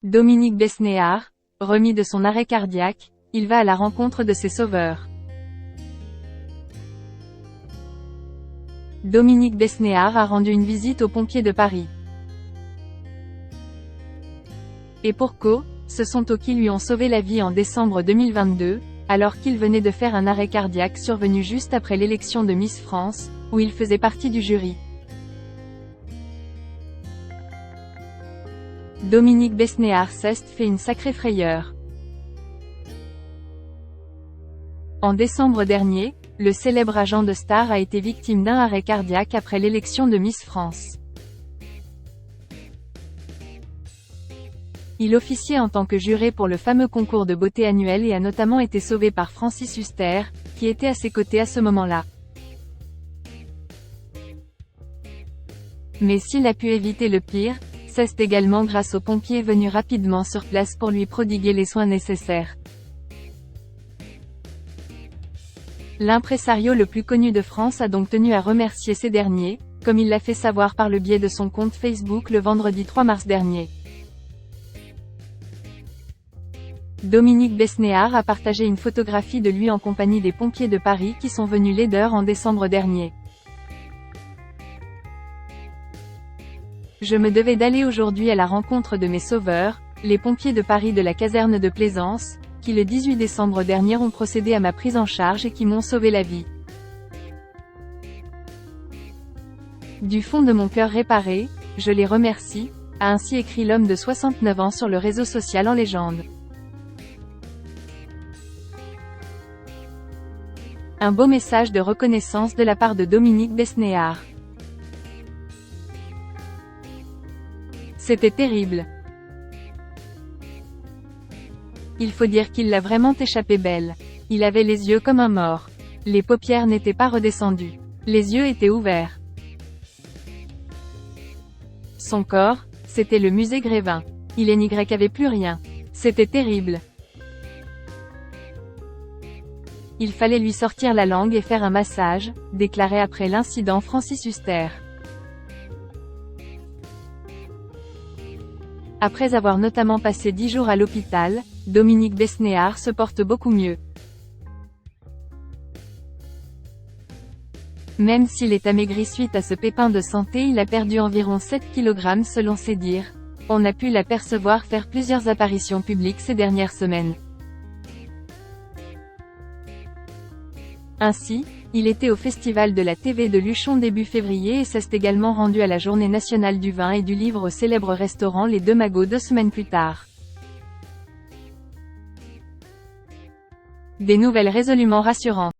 Dominique Besnéard, remis de son arrêt cardiaque, il va à la rencontre de ses sauveurs. Dominique Besnéard a rendu une visite aux pompiers de Paris. Et pour cause, ce sont eux qui lui ont sauvé la vie en décembre 2022, alors qu'il venait de faire un arrêt cardiaque survenu juste après l'élection de Miss France, où il faisait partie du jury. Dominique Besnéard s'est fait une sacrée frayeur. En décembre dernier, le célèbre agent de Star a été victime d'un arrêt cardiaque après l'élection de Miss France. Il officiait en tant que juré pour le fameux concours de beauté annuel et a notamment été sauvé par Francis Huster, qui était à ses côtés à ce moment-là. Mais s'il a pu éviter le pire, c'est également grâce aux pompiers venus rapidement sur place pour lui prodiguer les soins nécessaires. L'impresario le plus connu de France a donc tenu à remercier ces derniers, comme il l'a fait savoir par le biais de son compte Facebook le vendredi 3 mars dernier. Dominique Besnéard a partagé une photographie de lui en compagnie des pompiers de Paris qui sont venus l'aider en décembre dernier. Je me devais d'aller aujourd'hui à la rencontre de mes sauveurs, les pompiers de Paris de la caserne de Plaisance, qui le 18 décembre dernier ont procédé à ma prise en charge et qui m'ont sauvé la vie. Du fond de mon cœur réparé, je les remercie, a ainsi écrit l'homme de 69 ans sur le réseau social en légende. Un beau message de reconnaissance de la part de Dominique Besnéard. C'était terrible. Il faut dire qu'il l'a vraiment échappé belle. Il avait les yeux comme un mort. Les paupières n'étaient pas redescendues. Les yeux étaient ouverts. Son corps, c'était le musée Grévin. Il n'y avait plus rien. C'était terrible. Il fallait lui sortir la langue et faire un massage, déclarait après l'incident Francis Huster. Après avoir notamment passé 10 jours à l'hôpital, Dominique Besnéard se porte beaucoup mieux. Même s'il est amaigri suite à ce pépin de santé, il a perdu environ 7 kg selon ses dires. On a pu l'apercevoir faire plusieurs apparitions publiques ces dernières semaines. Ainsi, il était au Festival de la TV de Luchon début février et s'est également rendu à la Journée nationale du vin et du livre au célèbre restaurant Les Deux Magots 2 semaines plus tard. Des nouvelles résolument rassurantes.